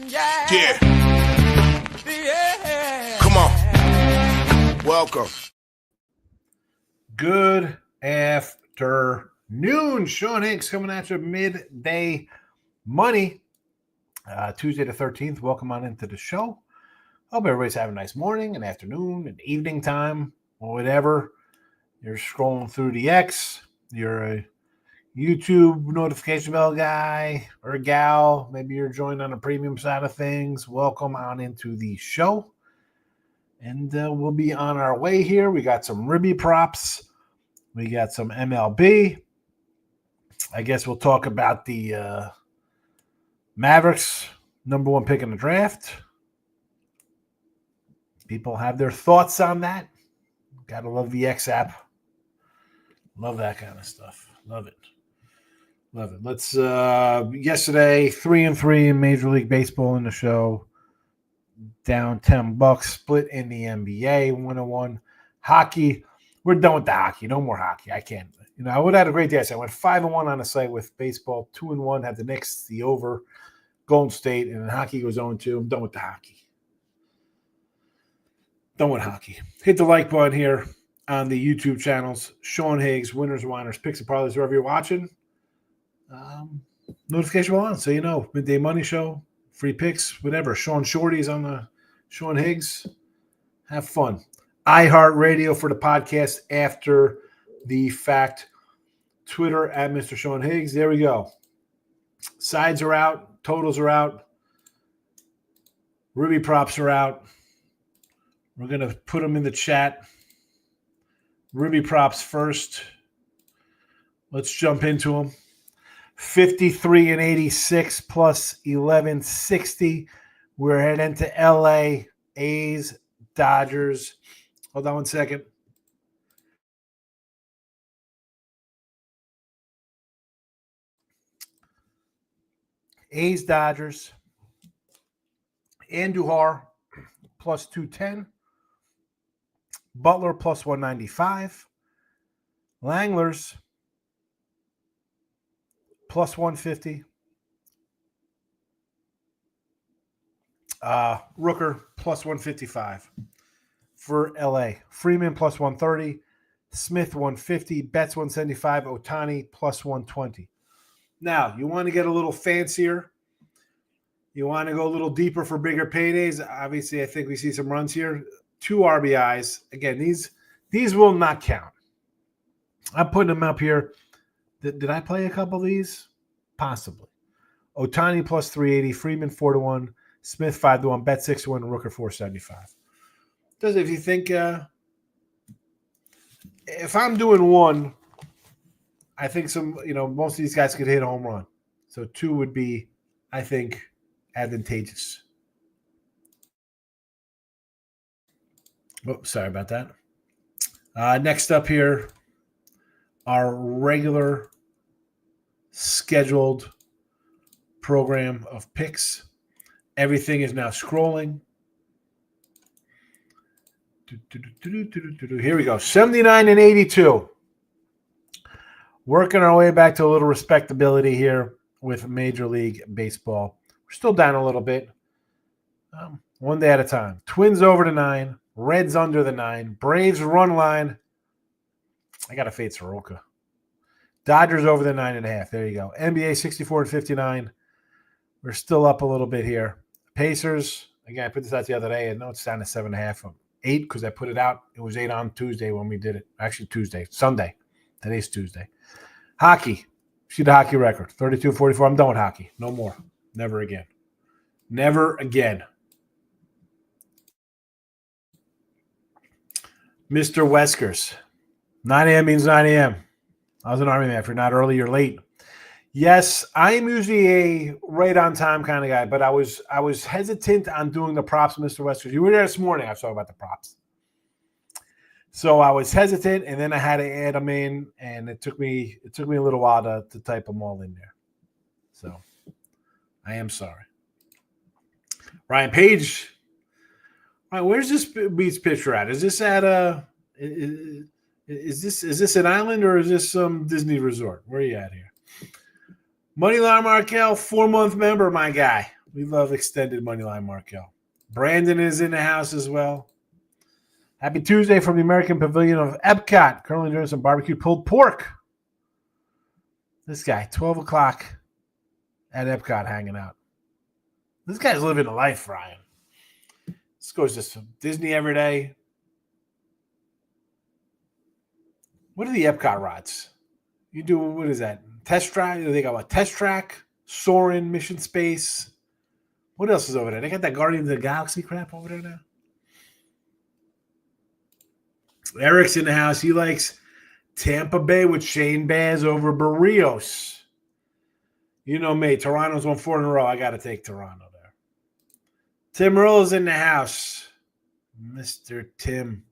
Yeah. Come on. Welcome. Good afternoon. Sean Higgs coming at you midday money. Tuesday the 13th. Welcome on into the show. Hope everybody's having a nice morning, an afternoon, an evening time, or whatever. You're scrolling through the X. You're a YouTube notification bell guy or a gal. Maybe you're joined on the premium side of things. Welcome on into the show. And we'll be on our way here. We got some Ribby props. We got some MLB. I guess we'll talk about the Mavericks, number one pick in the draft. People have their thoughts on that. Gotta love the X app. Love that kind of stuff. Love it. Love it. Let's yesterday 3-3 in Major League Baseball in the show. Down $10. Split in the NBA 101. Hockey. We're done with the hockey. No more hockey. I can't. I would have had a great day. I went 5-1 on the site with baseball. 2-1 had the Knicks, the over, Golden State, and then hockey goes 0-2. I'm done with the hockey. Done with hockey. Hit the like button here on the YouTube channels. Sean Higgs, Whiners, Whiners, Picks and Parlays, wherever you're watching. Notification bell on, so you know. Midday Money Show, Free Picks, whatever. Sean Shorty's on the Sean Higgs. Have fun. iHeartRadio for the podcast after the fact. Twitter at Mr. Sean Higgs. There we go. Sides are out. Totals are out. Ruby props are out. We're going to put them in the chat. Ruby props first. Let's jump into them. 53 and 86 plus 1160. We're heading to LA. A's, Dodgers. Hold on one second. A's, Dodgers. Andujar plus 210. Butler plus 195. Langlers plus 150. Rooker plus 155 for LA. Freeman plus 130. Smith 150. Betts 175. Ohtani plus 120. Now, you want to get a little fancier. You want to go a little deeper for bigger paydays. Obviously, I think we see some runs here. 2 RBIs. Again, these will not count. I'm putting them up here. Did I play a couple of these? Possibly. Ohtani plus 380, Freeman 4-1, Smith 5-1, Bet 6-1, Rooker 475. Does if you think if I'm doing one, I think most of these guys could hit a home run. So 2 would be, I think, advantageous. Oh, sorry about that. Next up here, our regular scheduled program of picks. Everything is now scrolling. Here we go. 79 and 82. Working our way back to a little respectability here with Major League Baseball. We're still down a little bit. One day at a time. Twins over the 9. Reds under the 9. Braves run line. I got to fade Soroka. Dodgers over the 9.5. There you go. NBA 64 and 59. We're still up a little bit here. Pacers. Again, I put this out the other day. I know it's down to 7.5 from 8 because I put it out. It was 8 on Tuesday when we did it. Actually, Sunday. Today's Tuesday. Hockey. See the hockey record. 32-44. I'm done with hockey. No more. Never again. Never again. Mr. Weskers. 9 a.m. means 9 a.m. I was an Army man. If you're not early, you're late. Yes, I am usually a right-on-time kind of guy, but I was hesitant on doing the props, Mr. Weskers. You were there this morning. I was talking about the props. So I was hesitant, and then I had to add them in, and it took me a little while to type them all in there. So I am sorry. Ryan Page. All right, where's this Beats picture at? Is this at is this an island or is this some Disney resort? Where are you at here? Moneyline Markel, 4-month member, my guy. We love extended money line, Markel. Brandon is in the house as well. Happy Tuesday from the American Pavilion of Epcot. Currently doing some barbecue pulled pork. This guy, 12 o'clock at Epcot hanging out. This guy's living a life, Ryan. This goes to some Disney every day. What are the Epcot rods? You do, what is that? Test track? They got what? Test track, Soarin', Mission Space. What else is over there? They got that Guardians of the Galaxy crap over there now. Eric's in the house. He likes Tampa Bay with Shane Baz over Barrios. You know me. Toronto's won 4 in a row. I got to take Toronto there. Tim Earl's in the house. Mr. Tim.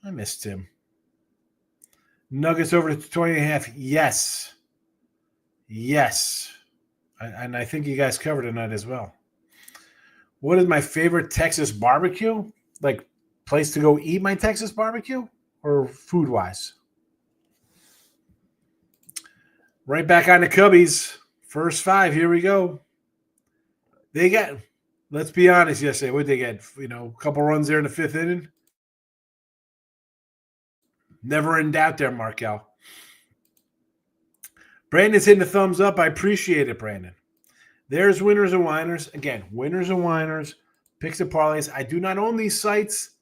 I miss Tim. Nuggets over to 20.5. Yes. Yes. And I think you guys covered tonight as well. What is my favorite Texas barbecue? Like place to go eat my Texas barbecue or food-wise? Right back on the Cubbies. First 5. Here we go. They got, let's be honest, yesterday. What did they get? A couple runs there in the 5th inning. Never in doubt there, Markel. Brandon's hitting the thumbs up. I appreciate it, Brandon. There's Winners and Whiners. Again, Winners and Whiners, picks and parlays. I do not own these sites.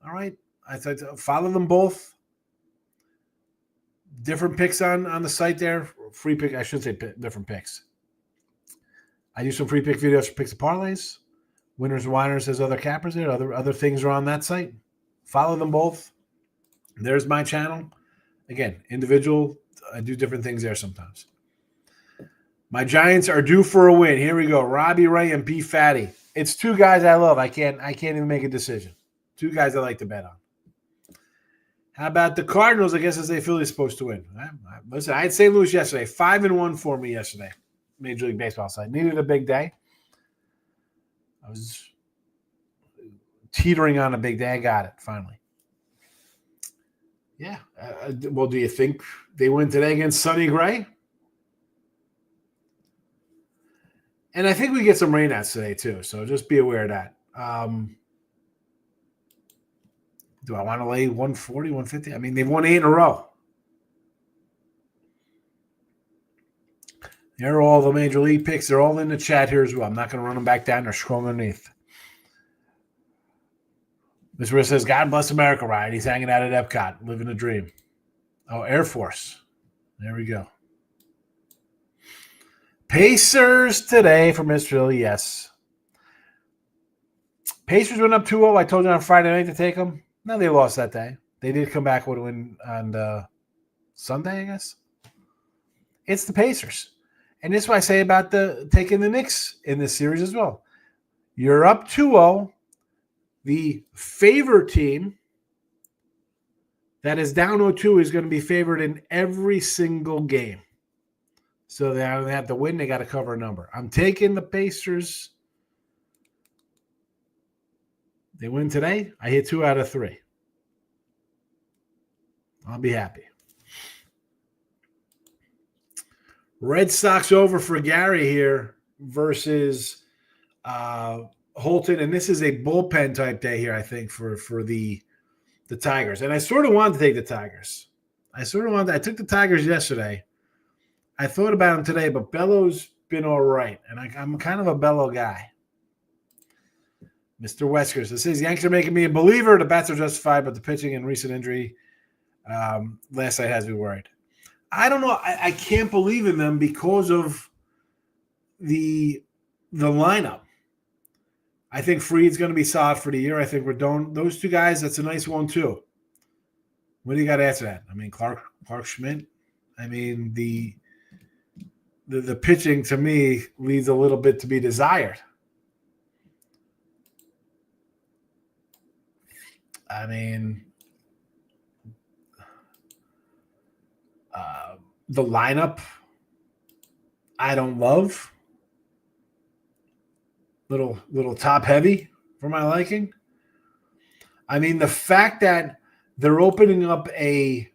All right. I follow them both. Different picks on the site there. Free pick. I should say different picks. I do some free pick videos for picks and parlays. Winners and Whiners has other cappers there. Other things are on that site. Follow them both. There's my channel. Again, individual. I do different things there sometimes. My Giants are due for a win. Here we go. Robbie Ray and B Fatty. It's 2 guys I love. I can't even make a decision. 2 guys I like to bet on. How about the Cardinals? I guess as they feel they're supposed to win. Listen, I had St. Louis yesterday. 5-1 for me yesterday. Major League Baseball side. Needed a big day. I was teetering on a big day. I got it finally. Yeah. Well, do you think they win today against Sonny Gray? And I think we get some rainouts today, too. So just be aware of that. Do I want to lay 140, 150? I mean, they've won 8 in a row. They're all the Major League picks. They're all in the chat here as well. I'm not going to run them back down. They're scrolling underneath. This where it says, God bless America, Ryan. He's hanging out at Epcot, living a dream. Oh, Air Force. There we go. Pacers today for Mr. Philly, yes. Pacers went up 2-0. I told you on Friday night to take them. No, they lost that day. They did come back with a win on Sunday, I guess. It's the Pacers. And this is what I say about taking the Knicks in this series as well. You're up 2-0. The favorite team that is down 0-2 is going to be favored in every single game. So they have to win. They got to cover a number. I'm taking the Pacers. They win today. I hit 2 out of 3. I'll be happy. Red Sox over for Gary here versus Holton. And this is a bullpen type day here, I think, for the Tigers. And I sort of wanted to take the Tigers. I took the Tigers yesterday. I thought about them today, but Bello's been all right. And I'm kind of a Bello guy. Mr. Weskers. It says, Yankees are making me a believer. The bats are justified, but the pitching and recent injury last night has me worried. I don't know. I can't believe in them because of the lineup. I think Fried's going to be solid for the year. I think Rodon, those 2 guys, that's a nice one too. What do you got to answer that? I mean, Clark Schmidt. I mean, the pitching to me leaves a little bit to be desired. I mean, the lineup I don't love. Little top heavy for my liking. I mean, the fact that they're opening up a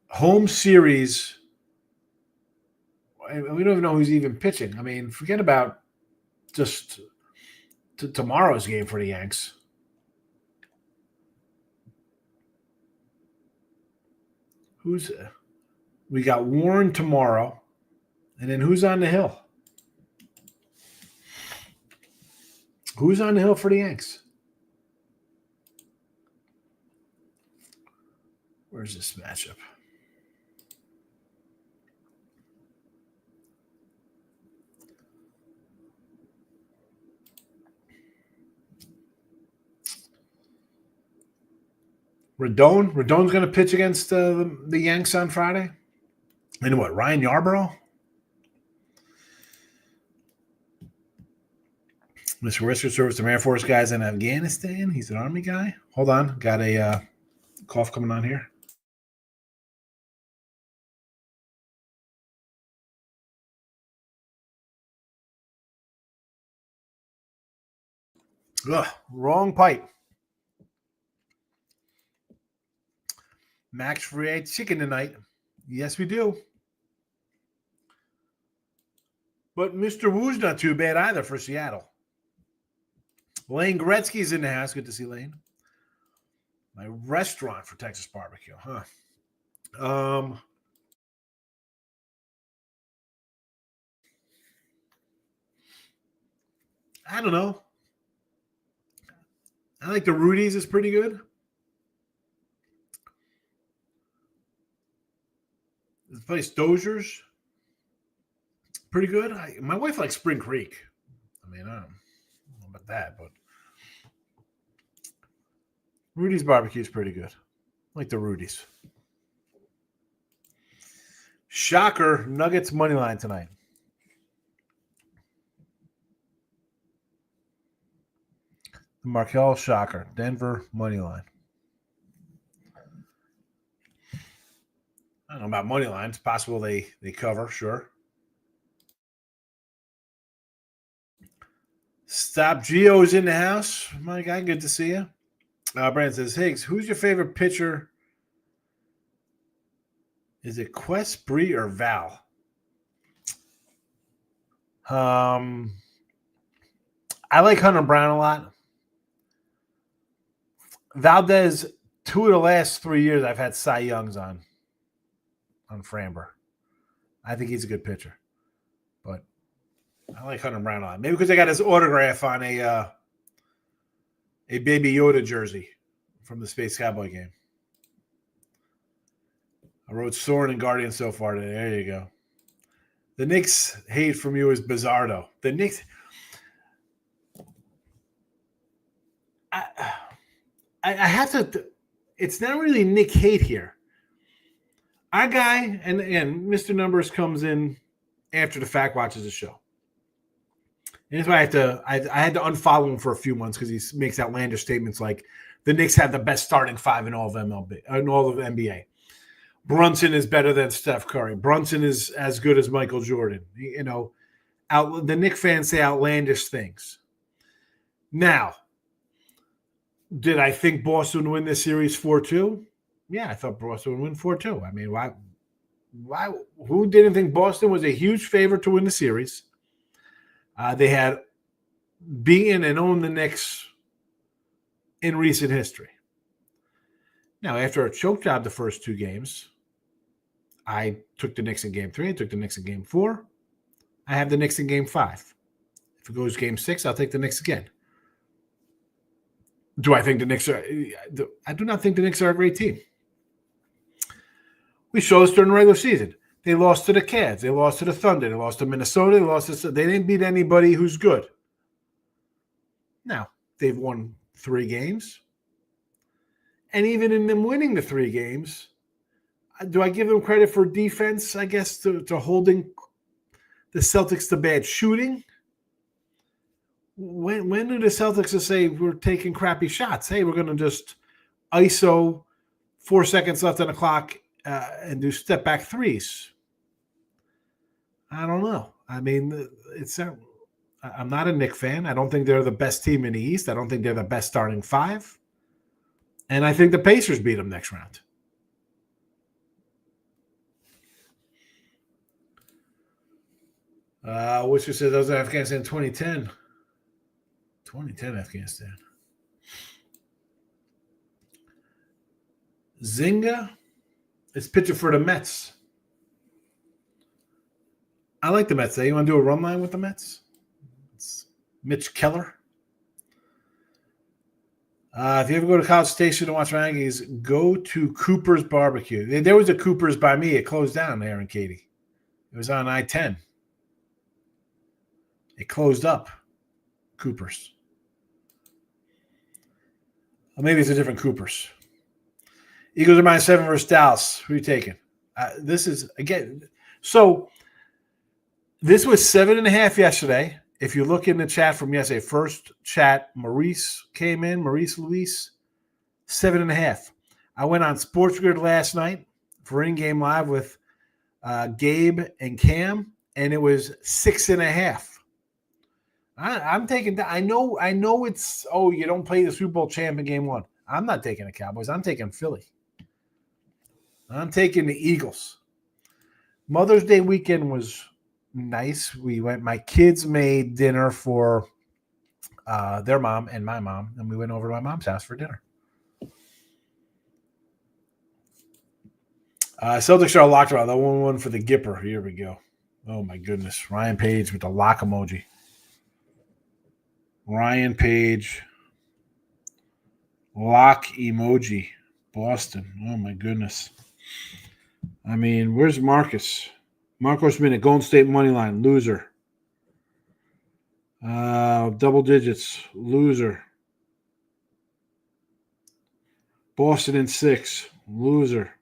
home series we don't even know who's even pitching. I mean, forget about just tomorrow's game for the Yanks. We got Warren tomorrow, and then who's on the hill? Who's on the hill for the Yanks? Where's this matchup? Rodon's going to pitch against the Yanks on Friday. And what, Ryan Yarbrough? Mr. Risker serves some Air Force guys in Afghanistan. He's an Army guy. Hold on. Got a cough coming on here. Ugh, wrong pipe. Max Free chicken tonight. Yes, we do. But Mr. Wu's not too bad either for Seattle. Lane Gretzky's in the house. Good to see Lane. My restaurant for Texas barbecue, huh? I don't know. I like the Rudy's is pretty good. The place Dozier's pretty good. My wife likes Spring Creek. I mean, I don't know about that, but Rudy's barbecue is pretty good. I like the Rudy's. Shocker, Nuggets money line tonight. Markel Shocker, Denver money line. I don't know about money lines. Possible they cover, sure. Stop Gio's in the house. My guy, good to see you. Brandon says, Higgs, who's your favorite pitcher? Is it Quest, Bree, or Val? I like Hunter Brown a lot. Valdez, 2 of the last 3 years I've had Cy Youngs on Framber. I think he's a good pitcher. But I like Hunter Brown a lot. Maybe because I got his autograph on a Baby Yoda jersey from the Space Cowboy game. I wrote Soren and Guardian so far today. There you go. The Knicks hate from you is Bizardo. The Knicks. I have to. It's not really Nick hate here. Our guy, and Mr. Numbers comes in after the fact, watches the show. And that's why I had to unfollow him for a few months because he makes outlandish statements like the Knicks have the best starting 5 in all of MLB, in all of NBA. Brunson is better than Steph Curry. Brunson is as good as Michael Jordan. You know, the Knicks fans say outlandish things. Now, did I think Boston would win this series 4-2? Yeah, I thought Boston would win 4-2. I mean, why? Who didn't think Boston was a huge favorite to win the series? They had beaten and owned the Knicks in recent history. Now, after a choke job the first 2 games, I took the Knicks in Game 3. I took the Knicks in Game 4. I have the Knicks in Game 5. If it goes Game 6, I'll take the Knicks again. Do I think the Knicks are – I do not think the Knicks are a great team. We showed this during the regular season. They lost to the Cavs. They lost to the Thunder. They lost to Minnesota. They didn't beat anybody who's good. Now, they've won 3 games. And even in them winning the 3 games, do I give them credit for defense, I guess, to holding the Celtics to bad shooting? When do the Celtics just say we're taking crappy shots? Hey, we're going to just ISO 4 seconds left on the clock and do step back threes. I don't know. I mean, I'm not a Knicks fan. I don't think they're the best team in the East. I don't think they're the best starting 5. And I think the Pacers beat them next round. Which said those are Afghanistan 2010. 2010 Afghanistan. Zinga is pitcher for the Mets. I like the Mets. You want to do a run line with the Mets? It's Mitch Keller. If you ever go to College Station to watch Yankees, go to Cooper's Barbecue. There was a Cooper's by me. It closed down there in Katy. It was on I-10. It closed up. Cooper's. Or maybe it's a different Cooper's. Eagles are -7 versus Dallas. Who are you taking? This is, again, so this was 7.5 yesterday. If you look in the chat from yesterday, first chat, Maurice came in, Maurice Luis, 7.5. I went on Sports Grid last night for in-game live with Gabe and Cam, and it was 6.5. I'm taking that. I know it's, you don't play the Super Bowl champ in game one. I'm not taking the Cowboys. I'm taking Philly. I'm taking the Eagles. Mother's Day weekend was nice. My kids made dinner for their mom and my mom, and we went over to my mom's house for dinner. Celtics are locked around. The 1-1 for the Gipper. Here we go. Oh, my goodness. Ryan Page with the lock emoji. Ryan Page. Lock emoji. Boston. Oh, my goodness. I mean, where's Marcus? Marcos Minute, Golden State money line, loser. Double digits, loser. Boston in 6, loser.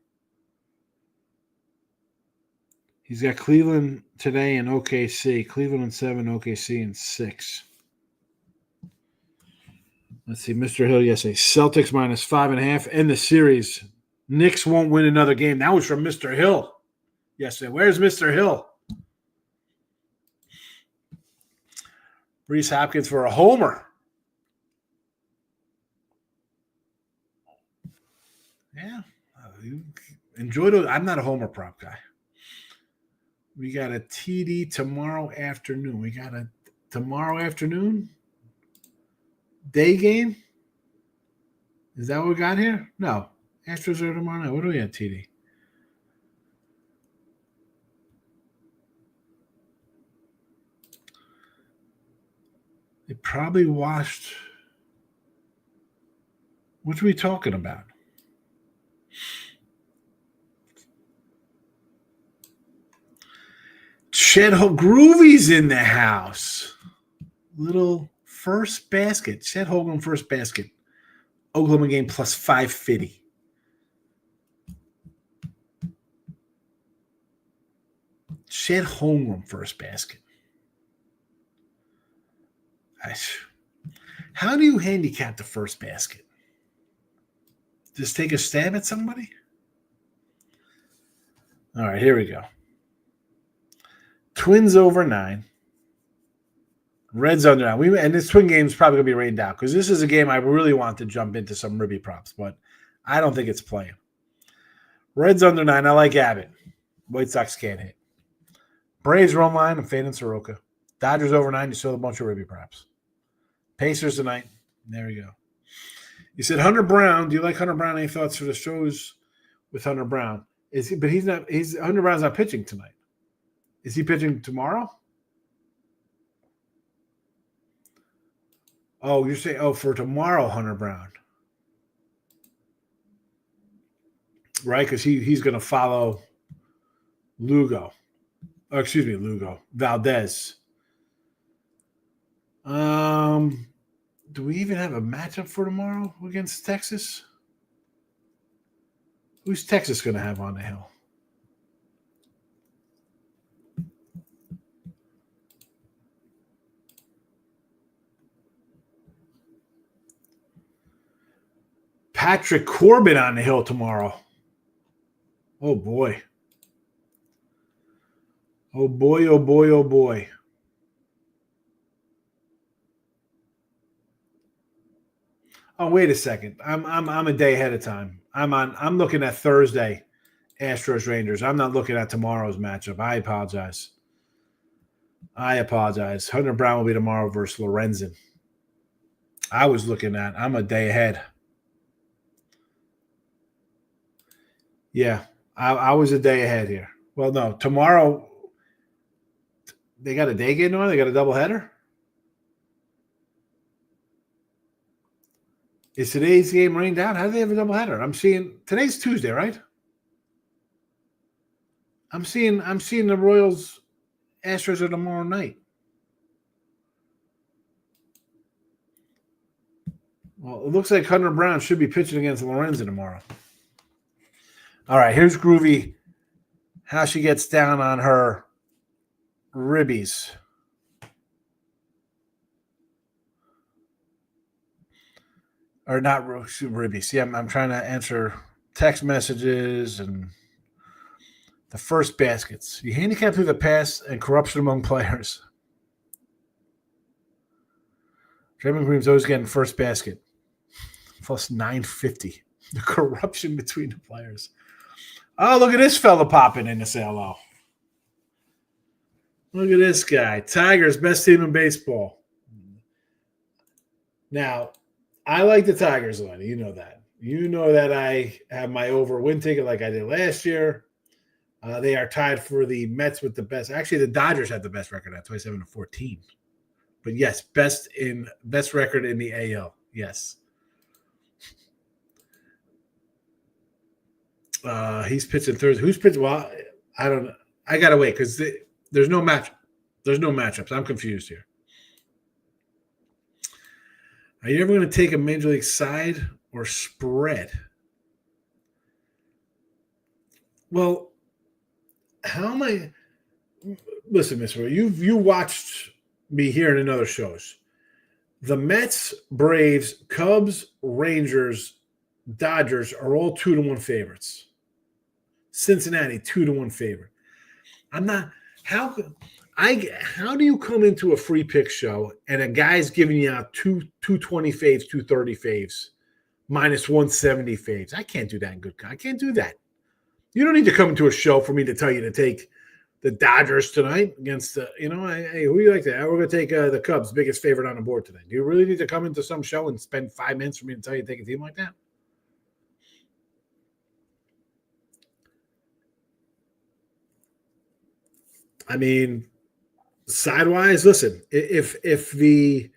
He's got Cleveland today and OKC. Cleveland in 7, OKC in 6. Let's see, Mr. Hill, yes, Celtics -5.5 in the series. Knicks won't win another game. That was from Mr. Hill yesterday. Where's Mr. Hill? Reese Hopkins for a homer. Yeah. Enjoy those. I'm not a homer prop guy. We got a TD tomorrow afternoon. We got a tomorrow afternoon day game. Is that what we got here? No. Astros are tomorrow night. What do we have, TD? They probably watched. What are we talking about? Chet Groovy's in the house. Little first basket. Chet Holmgren first basket. Oklahoma game plus 550. Chet Holmgren first basket. How do you handicap the first basket? Just take a stab at somebody? All right, here we go. Twins over 9. Reds under 9. And this twin game is probably going to be rained out because this is a game I really want to jump into some Ribby props, but I don't think it's playing. Reds under 9. I like Abbott. White Sox can't hit. Braves run line. I'm fading Soroka. Dodgers over 9. You saw a bunch of Ribby props. Pacers tonight. There we go. You said Hunter Brown. Do you like Hunter Brown? Any thoughts for the shows with Hunter Brown? Hunter Brown's not pitching tonight. Is he pitching tomorrow? Oh, you're saying, for tomorrow, Hunter Brown. Right? Because he's going to follow Lugo. Oh, excuse me, Lugo. Valdez. Do we even have a matchup for tomorrow against Texas? Who's Texas going to have on the hill? Patrick Corbin on the hill tomorrow. Oh, boy. Oh, boy, oh, boy, oh, boy. Oh, wait a second. I'm a day ahead of time. I'm looking at Thursday, Astros Rangers. I'm not looking at tomorrow's matchup. I apologize. I apologize. Hunter Brown will be tomorrow versus Lorenzen. I'm a day ahead. Yeah, I was a day ahead here. Well, no, tomorrow they got a day game on. They got a doubleheader. Is today's game rained out? How do they have a doubleheader? I'm seeing today's Tuesday, right? I'm seeing the Royals Astros are tomorrow night. Well, it looks like Hunter Brown should be pitching against Lorenzen tomorrow. All right, here's Groovy. How she gets down on her ribbies. Or not ribbies. Yeah, I'm trying to answer text messages and the first baskets. You handicap through the pass and corruption among players. Draymond Green's always getting first basket. Plus 950. The corruption between the players. Oh, look at this fella popping in to say hello. Look at this guy. Tigers, best team in baseball. Now, I like the Tigers, Lenny. You know that. You know that I have my over win ticket like I did last year. They are tied for the Mets with the best. Actually, the Dodgers had the best record at 27-14. But yes, best record in the AL. Yes. He's pitching Thursday. Who's pitching? Well, I don't know. I gotta wait because there's no match. There's no matchups. I'm confused here. Are you ever going to take a major league side or spread? Well, how am I? Listen, Miss Roy, you watched me here in other shows. The Mets, Braves, Cubs, Rangers, Dodgers are all 2-1 favorites. Cincinnati 2-1 favorite. I'm not. How do you come into a free pick show and a guy's giving you out 220 faves, 230 faves, minus 170 faves? I can't do that in good. I can't do that. You don't need to come into a show for me to tell you to take the Dodgers tonight against the. Hey, who do you like that? We're going to take the Cubs, biggest favorite on the board today. Do you really need to come into some show and spend 5 minutes for me to tell you to take a team like that? I mean, sidewise, listen, if we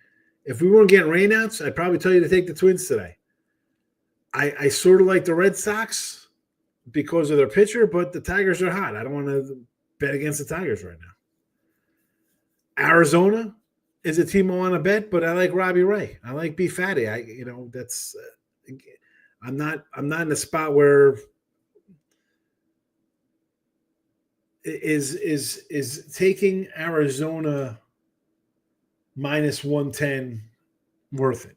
weren't getting rainouts, I'd probably tell you to take the Twins today. I sort of like the Red Sox because of their pitcher, but the Tigers are hot. I don't want to bet against the Tigers right now. Arizona is a team I want to bet, but I like Robbie Ray. I like B Fatty. That's I'm not in a spot where is taking Arizona minus 110 worth it?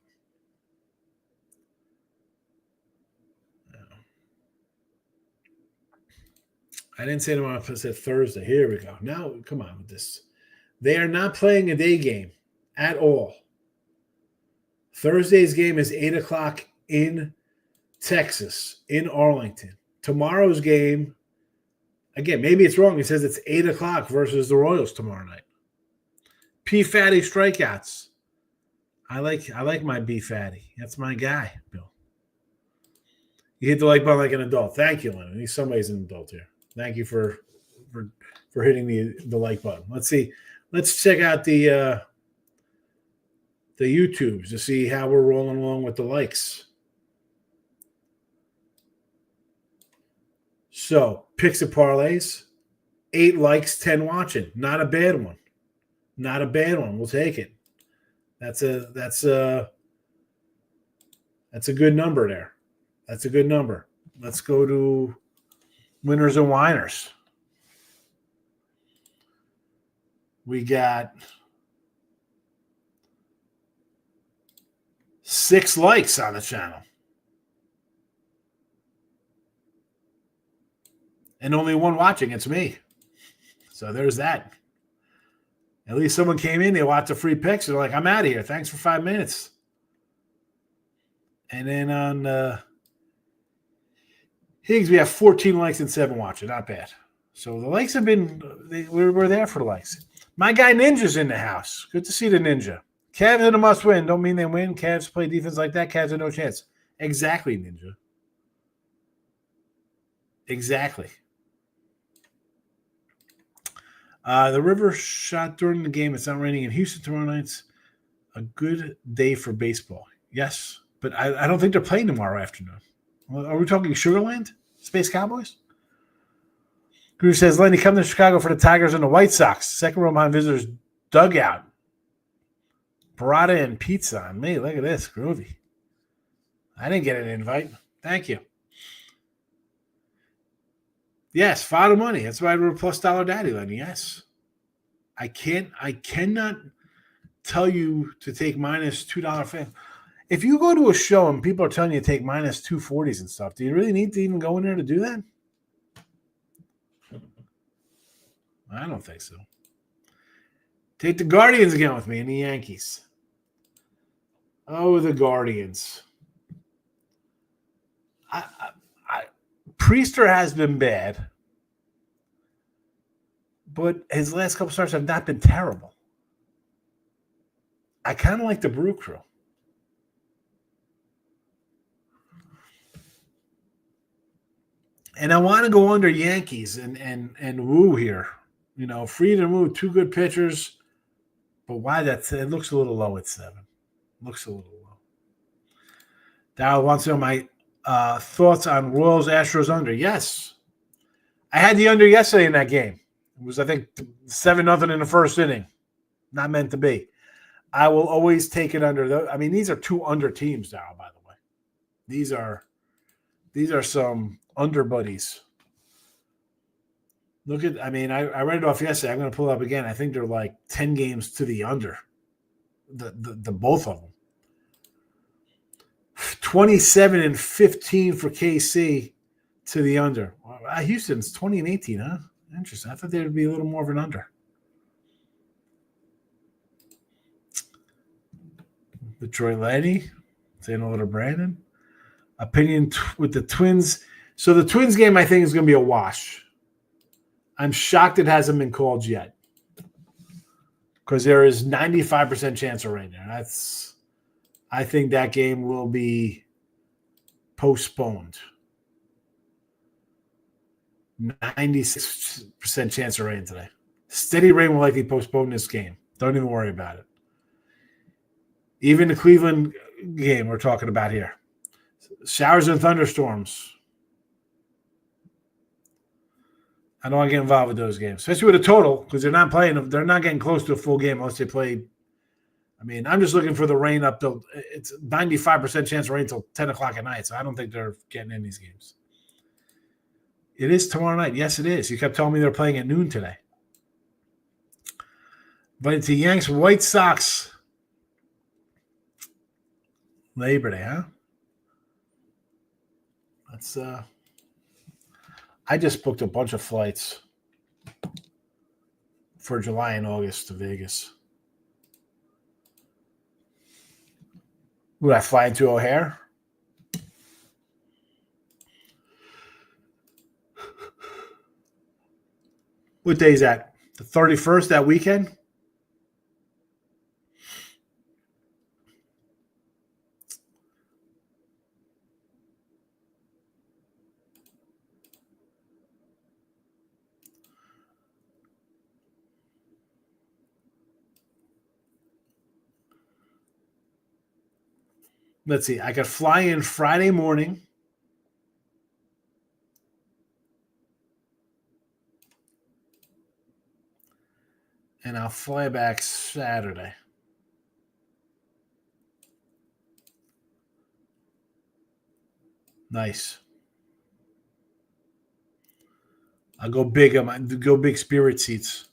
I didn't say tomorrow. I said Thursday. Here we go. Now, come on with this. They are not playing a day game at all. Thursday's game is 8 o'clock in Texas, in Arlington. Tomorrow's game, again, maybe it's wrong. It says it's 8 o'clock versus the Royals tomorrow night. P. Fatty strikeouts. I like my B. Fatty. That's my guy, Bill. You hit the like button like an adult. Thank you, Lennon. Somebody's an adult here. Thank you for hitting the like button. Let's see. Let's check out the YouTubes to see how we're rolling along with the likes. So, picks and parlays, 8 likes, 10 watching. Not a bad one. Not a bad one. We'll take it. That's a good number there. That's a good number. Let's go to winners and whiners. We got 6 likes on the channel. And only 1 watching. It's me. So there's that. At least someone came in, they watched the free picks, and they're like, I'm out of here. Thanks for 5 minutes. And then on Higgs, we have 14 likes and 7 watching. Not bad. So the likes have been, we're there for the likes. My guy Ninja's in the house. Good to see the Ninja. Cavs in a must win. Don't mean they win. Cavs play defense like that. Cavs have no chance. Exactly, Ninja. Exactly. The river shot during the game. It's not raining in Houston tomorrow night's a good day for baseball. Yes, but I don't think they're playing tomorrow afternoon. Are we talking Sugarland? Space Cowboys? Who says, Lenny, come to Chicago for the Tigers and the White Sox. Second row behind visitors dugout. Burrata and pizza on me. Look at this. Groovy. I didn't get an invite. Thank you. Yes, Father Money. That's why we're plus dollar daddy, Lenny. Yes. I cannot tell you to take minus $2 fan. If you go to a show and people are telling you to take minus 240s and stuff, do you really need to even go in there to do that? I don't think so. Take the Guardians again with me and the Yankees. Oh, the Guardians. Priester has been bad, but his last couple starts have not been terrible. I kind of like the Brew Crew. And I want to go under Yankees and Wu here. You know, Fried and Wu, two good pitchers. But why it looks a little low at 7. Looks a little low. Dow wants to know my thoughts on Royals Astros under. Yes. I had the under yesterday in that game. It was, I think, 7-0 in the first inning. Not meant to be. I will always take it under. I mean, these are 2 under teams now, by the way. These are some under buddies. Look at, I mean, I read it off yesterday. I'm going to pull it up again. I think they're like 10 games to the under. The both of them. 27-15 for KC to the under. Houston's 20-18, huh? Interesting. I thought there would be a little more of an under. Detroit Lady, saying hello to Brandon. Opinion with the Twins. So the Twins game, I think, is going to be a wash. I'm shocked it hasn't been called yet because there is 95% chance of rain there. I think that game will be postponed. 96% chance of rain today. Steady rain will likely postpone this game. Don't even worry about it. Even the Cleveland game we're talking about here. Showers and thunderstorms. I don't want to get involved with those games, especially with a total, because they're not playing them. They're not getting close to a full game unless they play. I mean, I'm just looking for the rain up till it's 95% chance of rain till 10 o'clock at night. So I don't think they're getting in these games. It is tomorrow night. Yes, it is. You kept telling me they're playing at noon today. But it's the Yanks White Sox. Labor Day, huh? That's I just booked a bunch of flights for July and August to Vegas. Would I fly into O'Hare? What day is that? The 31st, that weekend? Let's see. I could fly in Friday morning. And I'll fly back Saturday. Nice. I'll go big. Go big Spirit seats.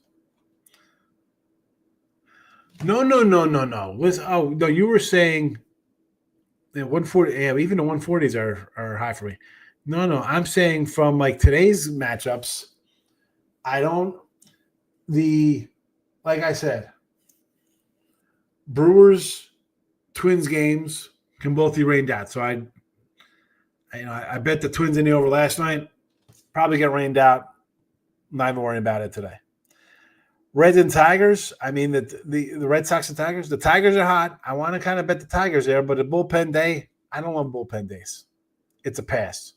No. Oh, no, you were saying 140. Yeah, even the 140s are high for me. No. I'm saying from like today's matchups, like I said, Brewers, Twins games can both be rained out. So I bet the Twins in the over last night. Probably get rained out. Not even worrying about it today. Reds and Tigers. I mean, the Red Sox and Tigers. The Tigers are hot. I want to kind of bet the Tigers there, but a bullpen day, I don't love bullpen days. It's a pass.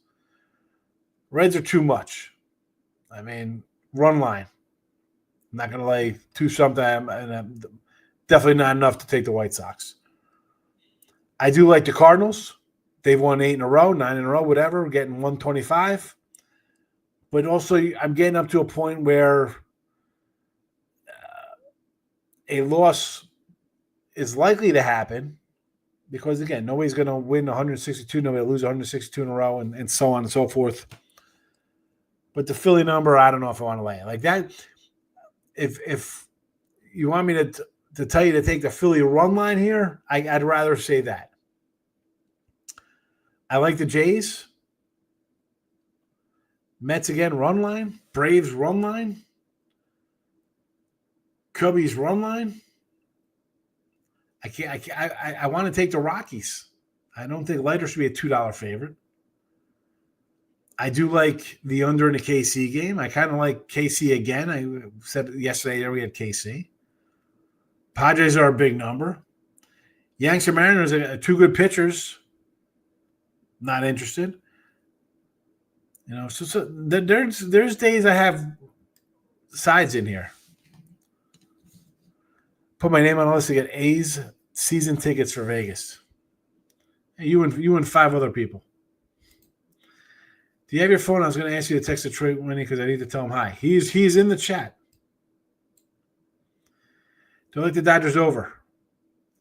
Reds are too much. I mean, run line. I'm not going to lay 2-something, and definitely not enough to take the White Sox. I do like the Cardinals. They've won 8 in a row, 9 in a row, whatever, getting 125. But also, I'm getting up to a point where a loss is likely to happen because, again, nobody's going to win 162, nobody will lose 162 in a row, and so on and so forth. But the Philly number, I don't know if I want to lay it. Like that, if you want me to tell you to take the Philly run line here, I'd rather say that. I like the Jays. Mets again, run line. Braves, run line. Cubbies, run line. I want to take the Rockies. I don't think Leiter should be a $2 favorite. I do like the under in the KC game. I kind of like KC again. I said yesterday we had KC. Padres are a big number. Yanks and Mariners are 2 good pitchers. Not interested. You know, so there's days I have sides in here. Put my name on the list to get A's season tickets for Vegas. You and 5 other people. Do you have your phone? I was going to ask you to text Detroit Winnie because I need to tell him hi. He's in the chat. Don't like the Dodgers over.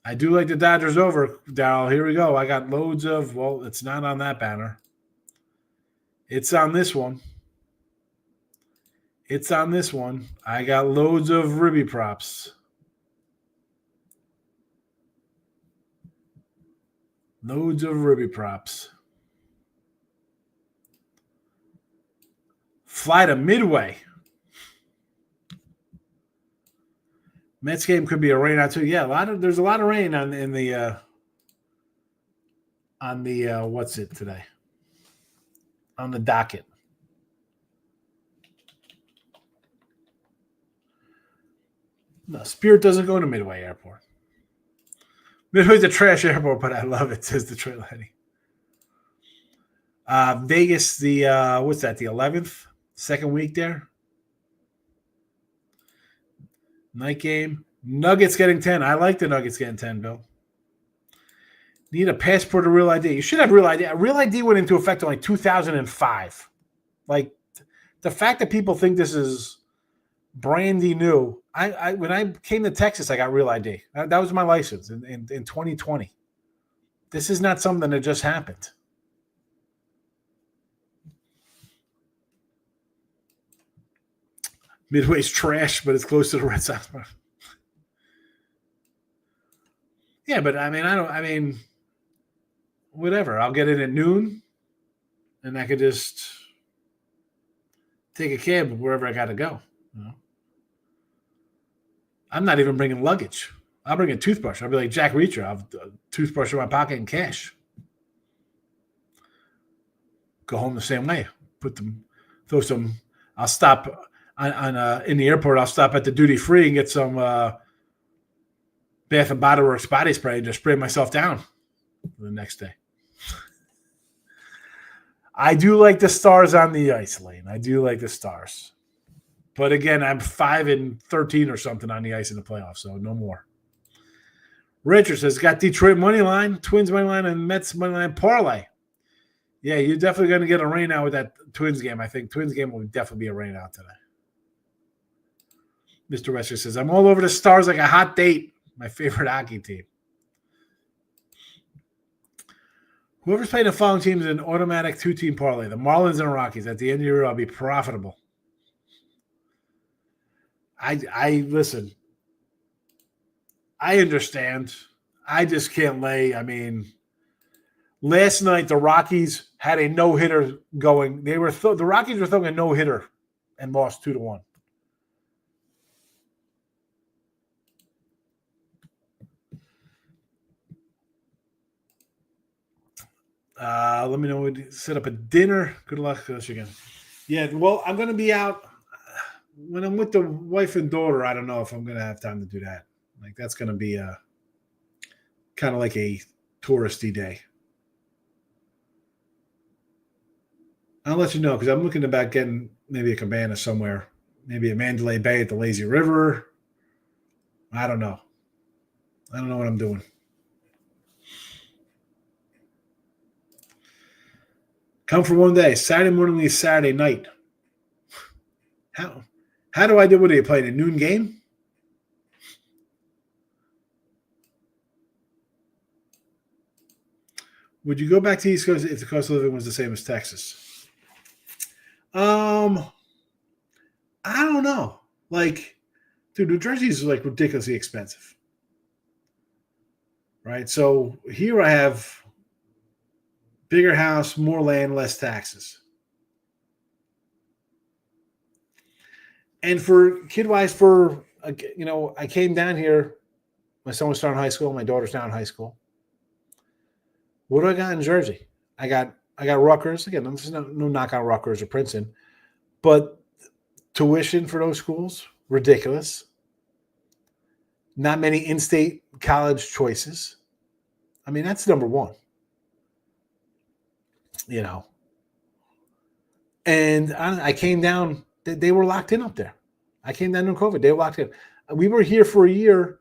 I do like the Dodgers over, Darryl. Here we go. I got loads of, well, it's not on that banner. It's on this one. It's on this one. I got loads of Ribby props. Loads of Ribby props. Fly to Midway. Mets game could be a rain out too. Yeah, there's a lot of rain on the what's it today? On the docket. No, Spirit doesn't go to Midway Airport. Midway's a trash airport, but I love it, says Detroit Lenny. Vegas, what's that, the 11th? Second week there? Night game. Nuggets getting 10. I like the Nuggets getting 10, Bill. Need a passport or real ID. You should have real ID. Real ID went into effect in like 2005. Like, the fact that people think this is brandy new. When I came to Texas, I got real ID. That was my license in 2020. This is not something that just happened. Midway's trash, but it's close to the Red Sox. Yeah, but I mean, whatever. I'll get in at noon, and I could just take a cab wherever I got to go. You know? I'm not even bringing luggage. I'll bring a toothbrush. I'll be like Jack Reacher. I'll have a toothbrush in my pocket and cash. Go home the same way. Throw some. I'll stop in the airport. I'll stop at the duty free and get some Bath and Body Works body spray and just spray myself down for the next day. I do like the stars on the ice, Lane. I do like the stars. But again, I'm 5-13 or something on the ice in the playoffs, so no more. Richard says, got Detroit money line, Twins money line, and Mets money line parlay. Yeah, you're definitely going to get a rain out with that Twins game. I think Twins game will definitely be a rain out today. Mr. Wester says, I'm all over the stars like a hot date. My favorite hockey team. Whoever's playing the following team is an automatic 2-team parlay. The Marlins and Rockies. At the end of the year, I'll be profitable. I listen. I understand. I just can't lay. I mean, last night the Rockies had a no-hitter going. The Rockies were throwing a no-hitter and lost 2-1. Let me know. Set up a dinner. Good luck, Michigan. Yeah, well, I'm going to be out. when I'm with the wife and daughter, I don't know if I'm going to have time to do that. Like that's going to be kind of like a touristy day. I'll let you know because I'm looking about getting maybe a cabana somewhere, maybe a Mandalay Bay at the Lazy River. I don't know. I don't know what I'm doing. Come for one day. Saturday morning leaves Saturday night. How do I do? What do you play? A noon game? Would you go back to East Coast if the cost of living was the same as Texas? I don't know. Like, dude, New Jersey is like ridiculously expensive. Right? So here I have bigger house, more land, less taxes. And for kid-wise, I came down here. My son was starting high school. My daughter's now in high school. What do I got in Jersey? I got Rutgers. Again, there's no knock on Rutgers or Princeton. But tuition for those schools, ridiculous. Not many in-state college choices. I mean, that's number one. And I came down. They were locked in up there. I came down during COVID. They were locked in. We were here for a year,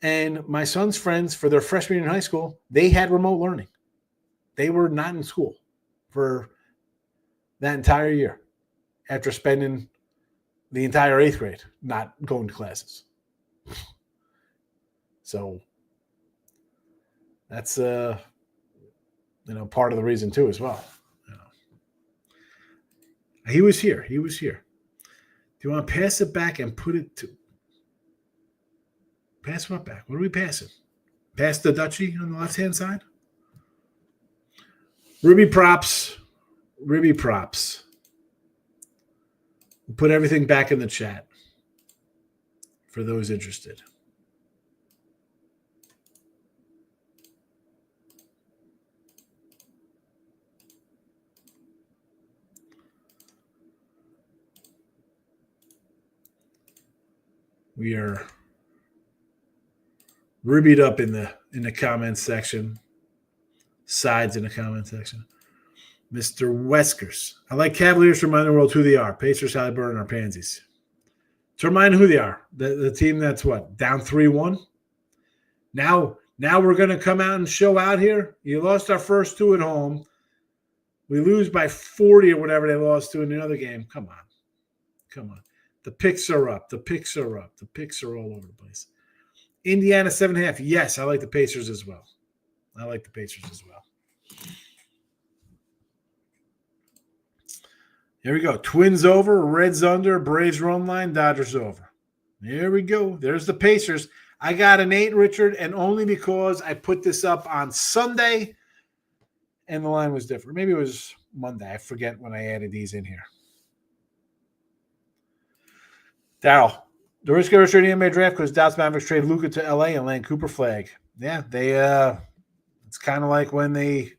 and my son's friends for their freshman year in high school, they had remote learning. They were not in school for that entire year after spending the entire 8th grade not going to classes. So that's part of the reason too as well. He was here. Do you want to pass it back and put it to pass what back? What are we passing? Pass the Dutchie on the left-hand side? Ruby props. We'll put everything back in the chat for those interested. We are rubied up in the comments section. Sides in the comment section. Mr. Weskers. I like Cavaliers to remind the world who they are. Pacers, Halliburton, or Pansies. To remind who they are. The team that's what? Down 3-1? Now we're going to come out and show out here. You lost our first two at home. We lose by 40 or whatever they lost to in the other game. Come on. The picks are up. The picks are all over the place. Indiana 7.5. Yes, I like the Pacers as well. Here we go. Twins over, Reds under, Braves run line, Dodgers over. There we go. There's the Pacers. I got an 8, Richard, and only because I put this up on Sunday and the line was different. Maybe it was Monday. I forget when I added these in here. Darryl, the risk of restricting NBA draft because Dallas Mavericks trade Luka to LA and land Cooper Flag. Yeah, they it's kind of like when New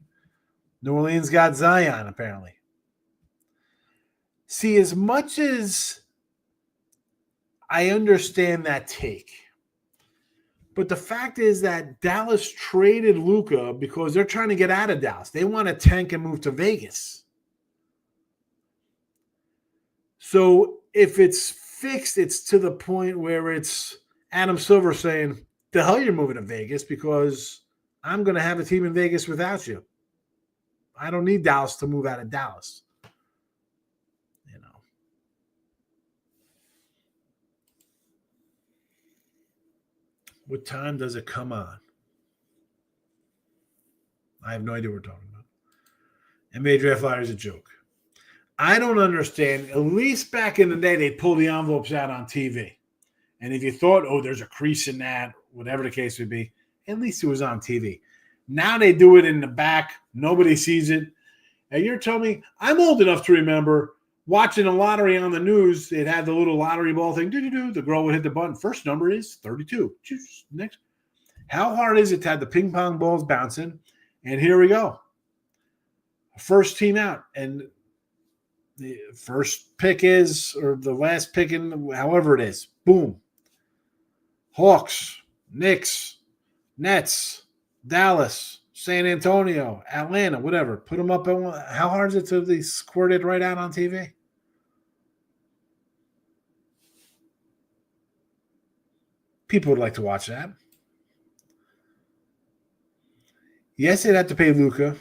Orleans got Zion, apparently. See, as much as I understand that take, but the fact is that Dallas traded Luka because they're trying to get out of Dallas. They want to tank and move to Vegas. So if it's fixed, it's to the point where it's Adam Silver saying, the hell you're moving to Vegas because I'm going to have a team in Vegas without you. I don't need Dallas to move out of Dallas. What time does it come on? I have no idea what we're talking about. NBA Draft Lottery is a joke. I don't understand. At least back in the day, they'd pull the envelopes out on TV. And if you thought, there's a crease in that, whatever the case would be, at least it was on TV. Now they do it in the back. Nobody sees it. And you're telling me, I'm old enough to remember watching a lottery on the news. It had the little lottery ball thing. The girl would hit the button. First number is 32. Next. How hard is it to have the ping pong balls bouncing? And here we go. First team out. And the first pick is, or the last pick in, however it is. Boom. Hawks, Knicks, Nets, Dallas, San Antonio, Atlanta, whatever. Put them up. How hard is it to be squirted right out on TV? People would like to watch that. Yes, they'd have to pay Luka.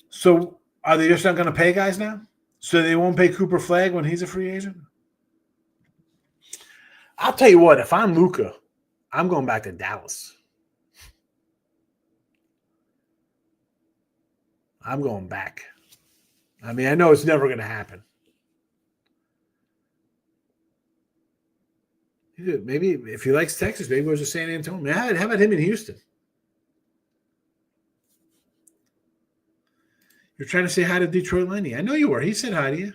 So are they just not going to pay guys now? So they won't pay Cooper Flagg when he's a free agent? I'll tell you what, if I'm Luka, I'm going back to Dallas. I'm going back. I mean, I know it's never going to happen. Maybe if he likes Texas, maybe it was to San Antonio. How about him in Houston? You're trying to say hi to Detroit Lenny. I know you were. He said hi to you.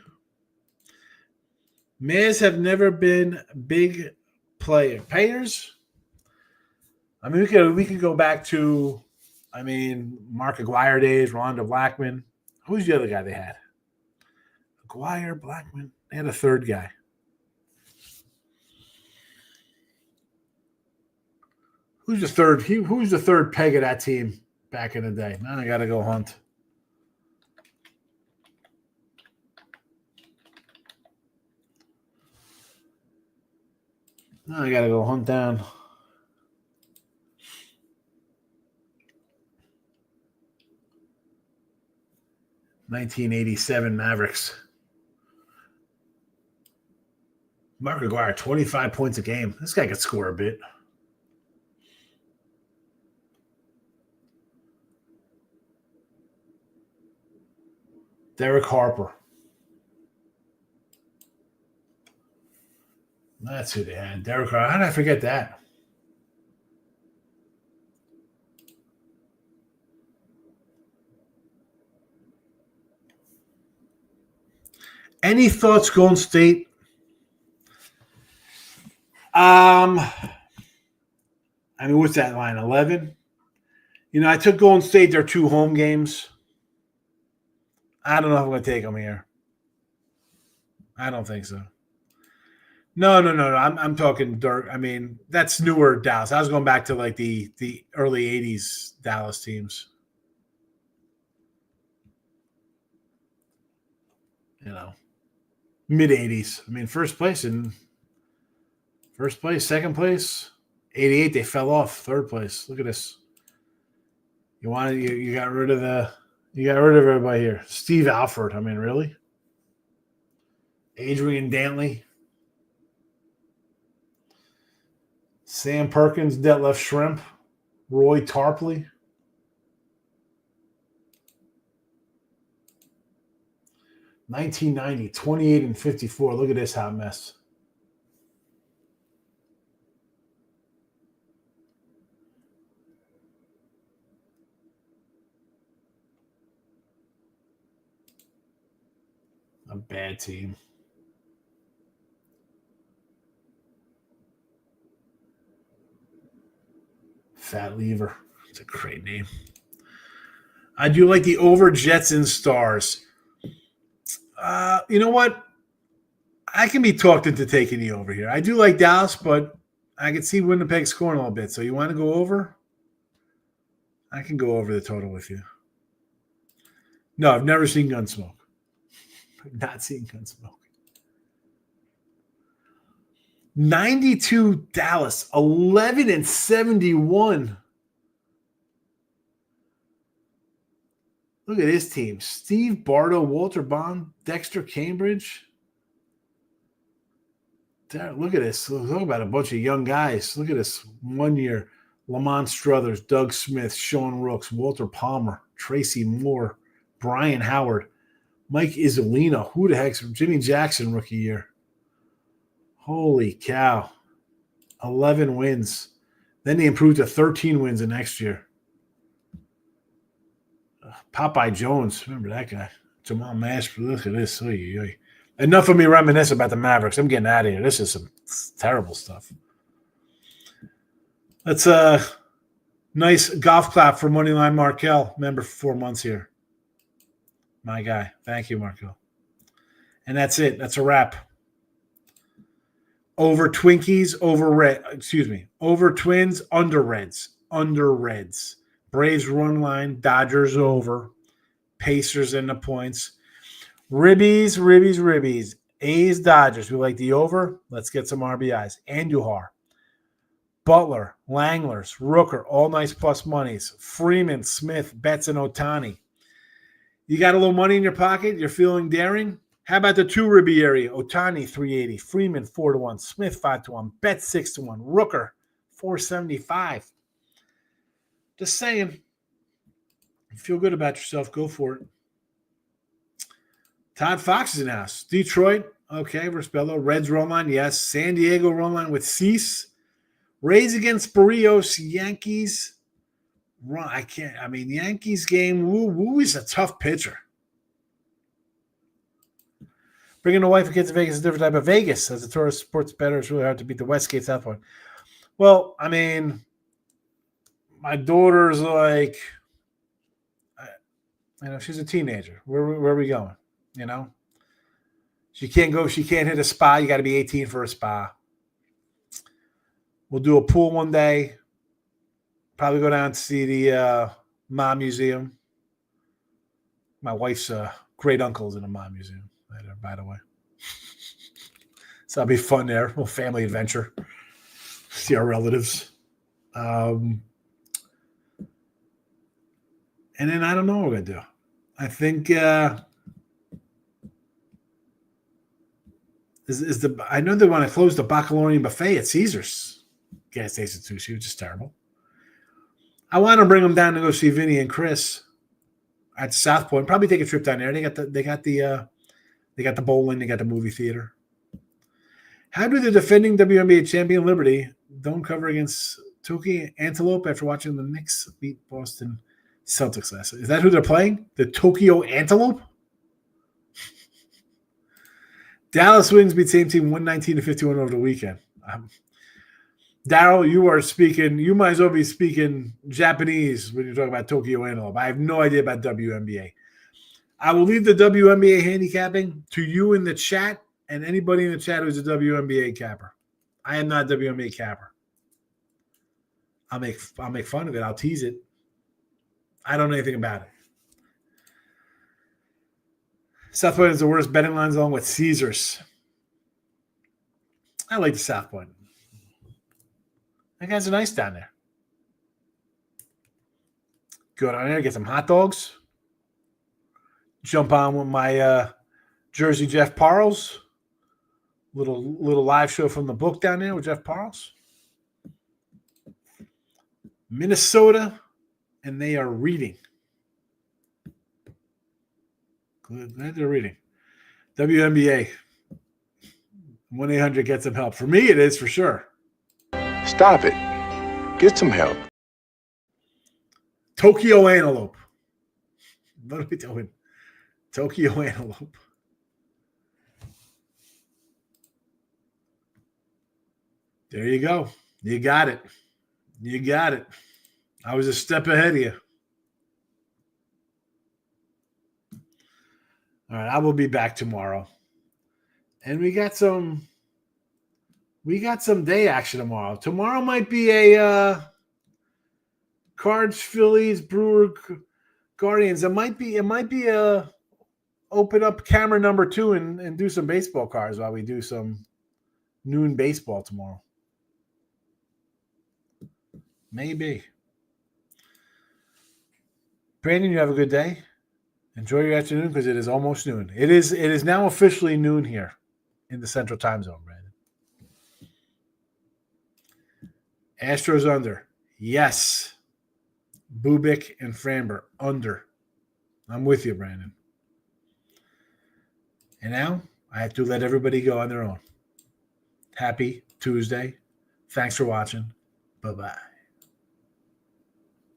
Mayors have never been big payers. I mean, we could go back to, Mark Aguirre days, Rhonda Blackman. Who's the other guy they had? Aguirre, Blackman. They had a third guy. Who's the third? Who's the third peg of that team back in the day? Now I got to go hunt. Now I got to go hunt down. '87 Mavericks. Mark Aguirre, 25 points a game. This guy could score a bit. Derek Harper. That's who they had. Derek Harper. How did I forget that? Any thoughts, Golden State? What's that line? 11? I took Golden State their 2 home games. I don't know if I'm going to take them here. I don't think so. No. I'm talking Dirk. That's newer Dallas. I was going back to like the early 80s Dallas teams. Mid 80s. First place, second place, 88. They fell off. Third place. Look at this. You got rid of everybody here. Steve Alford. Really? Adrian Dantley. Sam Perkins, Detlef Schrempf, Roy Tarpley. $1990, 28 and 54. Look at this hot mess. A bad team. Fat Lever. It's a great name. I do like the over Jets and Stars. You know what? I can be talked into taking the over here. I do like Dallas, but I can see Winnipeg scoring a little bit. So you want to go over? I can go over the total with you. No, I've never seen Gunsmoke. I've not seen Gunsmoke. 92 Dallas, 11 and 71. Look at this team. Steve Bardo, Walter Bond, Dexter Cambridge. Look at this. Talk about a bunch of young guys. Look at this. 1 year. Lamont Struthers, Doug Smith, Sean Rooks, Walter Palmer, Tracy Moore, Brian Howard, Mike Isolino. Who the heck's Jimmy Jackson rookie year? Holy cow. 11 wins. Then they improved to 13 wins the next year. Popeye Jones. Remember that guy. Jamal Mashburn. Look at this. Oy, oy. Enough of me reminiscing about the Mavericks. I'm getting out of here. This is some terrible stuff. That's a nice golf clap for Moneyline Markel. Member for 4 months here. My guy. Thank you, Marco. And that's it. That's a wrap. Over Twinkies, over Twins, under Reds. Under Reds. Braves run line, Dodgers over. Pacers in the points. Ribbies. A's, Dodgers. We like the over. Let's get some RBIs. Andujar. Butler, Langlers, Rooker, all nice plus monies. Freeman, Smith, Betts, and Ohtani. You got a little money in your pocket? You're feeling daring? How about the 2 ribby area? Ohtani, 380. Freeman, 4-1. Smith, 5-1. Betts, 6-1. Rooker, 475. Just saying. You feel good about yourself, go for it. Todd Fox is in the house. Detroit, okay, Verspello. Reds run line, yes. San Diego run line with Cease. Rays against Barrios. Yankees. Yankees game. Woo is a tough pitcher. Bringing a wife and kids to Vegas is a different type of Vegas. As a tourist sports bettor, it's really hard to beat the Westgate South Point. Well, my daughter's like, she's a teenager. Where are we going? She can't hit a spa. You got to be 18 for a spa. We'll do a pool one day. Probably go down to see the Mom Museum. My wife's great uncle's in the Mom Museum, by the way. So that'll be fun there. A little family adventure. See our relatives. And then I don't know what we're going to do. I think I know they want to close the Baccalaureate buffet at Caesars gas station sushi, which is terrible. I want to bring them down to go see Vinny and Chris at South Point. Probably take a trip down there. They got the bowling. They got the movie theater. How do the defending WNBA champion Liberty don't cover against Toki Antelope after watching the Knicks beat Boston Celtics last night? Is that who they're playing? The Tokyo Antelope? Dallas Wings beat same team 119-51 over the weekend. Daryl, you might as well be speaking Japanese when you're talking about Tokyo Antelope. I have no idea about WNBA. I will leave the WNBA handicapping to you in the chat and anybody in the chat who's a WNBA capper. I am not a WNBA capper. I'll make fun of it. I'll tease it. I don't know anything about it. South Point is the worst betting lines along with Caesars. I like the South Point. That guys are nice down there. Go down there, get some hot dogs. Jump on with my Jersey Jeff Parles. Little live show from the book down there with Jeff Parles. Minnesota, and they are reading. Glad they're reading. WNBA. 1-800 get some help. For me, it is for sure. Stop it. Get some help. Tokyo Antelope. What are we doing? Tokyo Antelope. There you go. You got it. I was a step ahead of you. All right, I will be back tomorrow. And we got some day action tomorrow. Tomorrow might be a Cards, Phillies, Brewer, Guardians. It might be a open up camera number 2 and do some baseball cards while we do some noon baseball tomorrow. Maybe. Brandon, you have a good day. Enjoy your afternoon because it is almost noon. It is now officially noon here in the Central Time Zone, Brandon. Astros under. Yes. Bubik and Framber under. I'm with you, Brandon. And now I have to let everybody go on their own. Happy Tuesday. Thanks for watching. Bye-bye.